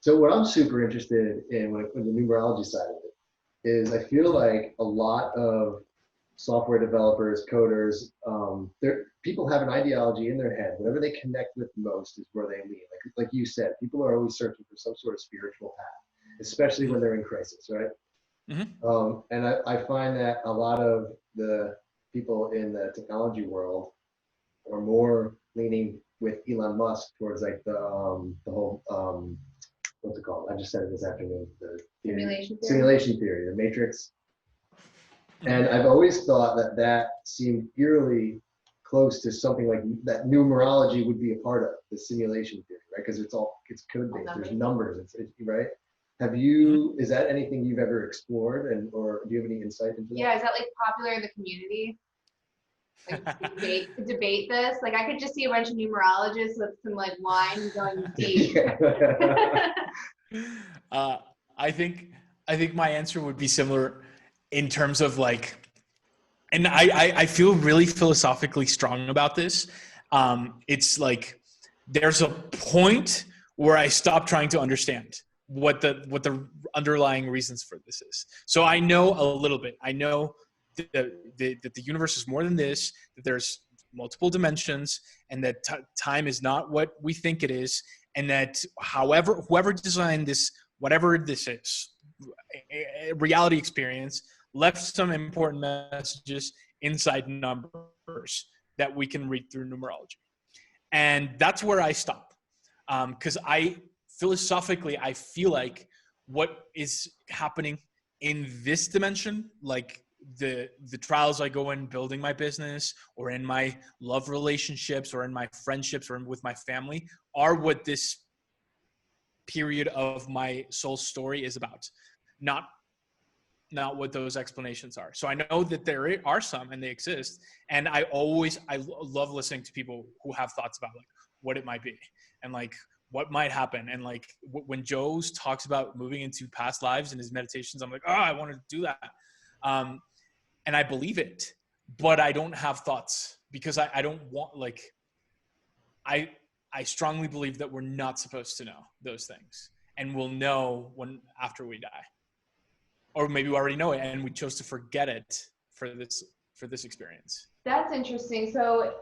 So what I'm super interested in when the numerology side of it is I feel like a lot of software developers, coders, people have an ideology in their head. Whatever they connect with most is where they lean. Like you said, people are always searching for some sort of spiritual path, especially when they're in crisis, right? And I find that a lot of the people in the technology world are more leaning with Elon Musk towards like the whole what's it called? I just said it this afternoon. The simulation theory, the matrix. And I've always thought that seemed eerily close to something like that numerology would be a part of the simulation theory, right? Because it's code based. There's numbers. It's right. Have you? Is that anything you've ever explored, or do you have any insight into that? Yeah, is that like popular in the community? Like debate this. Like I could just see a bunch of numerologists with some like wine going deep. I think my answer would be similar in terms of like, and I feel really philosophically strong about this. It's like there's a point where I stop trying to understand what the underlying reasons for this is. So I know a little bit. I know that the universe is more than this, that there's multiple dimensions, and that time is not what we think it is, and that whoever designed this, whatever this is, a reality experience, left some important messages inside numbers that we can read through numerology. And that's where I stop. Because philosophically, I feel like what is happening in this dimension, like the trials I go in building my business, or in my love relationships, or in my friendships, or with my family, are what this period of my soul story is about. Not what those explanations are. So I know that there are some, and they exist. And I love listening to people who have thoughts about like what it might be, and like what might happen. And like when Joe talks about moving into past lives in his meditations, I'm like, oh, I want to do that. And I believe it, but I don't have thoughts, because I don't want, like, I strongly believe that we're not supposed to know those things, and we'll know after we die, or maybe we already know it and we chose to forget it for this experience. That's interesting. So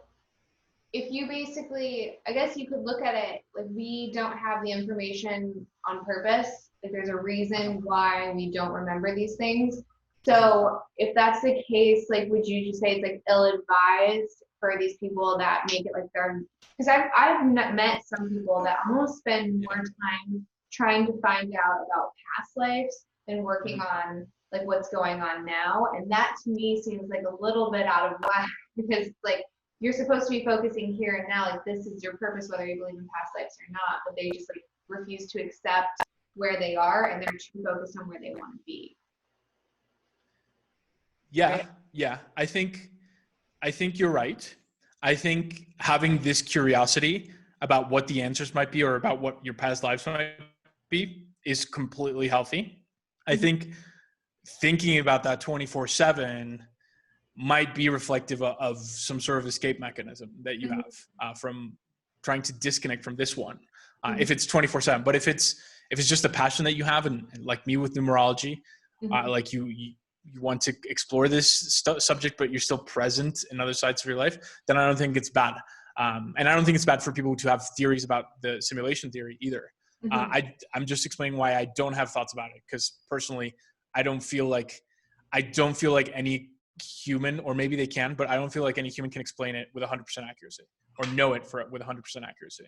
if you basically, I guess you could look at it like we don't have the information on purpose. Like there's a reason why we don't remember these things. So if that's the case, like, would you just say it's like ill-advised for these people that make it like they're, because I've met some people that almost spend more time trying to find out about past lives than working on like what's going on now. And that to me seems like a little bit out of whack, because like you're supposed to be focusing here and now, like this is your purpose, whether you believe in past lives or not, but they just like refuse to accept where they are, and they're too focused on where they want to be. Yeah, right? Yeah. I think you're right. I think having this curiosity about what the answers might be, or about what your past lives might be, is completely healthy. I think thinking about that 24/7 might be reflective of some sort of escape mechanism that you have from trying to disconnect from this one. If it's 24/7, but if it's just a passion that you have, and like me with numerology, like you want to explore this subject, but you're still present in other sides of your life, then I don't think it's bad. And I don't think it's bad for people to have theories about the simulation theory either. I'm just explaining why I don't have thoughts about it, because personally, I don't feel like any human, or maybe they can, but I don't feel like any human can explain it with 100% accuracy, or know it with 100% accuracy.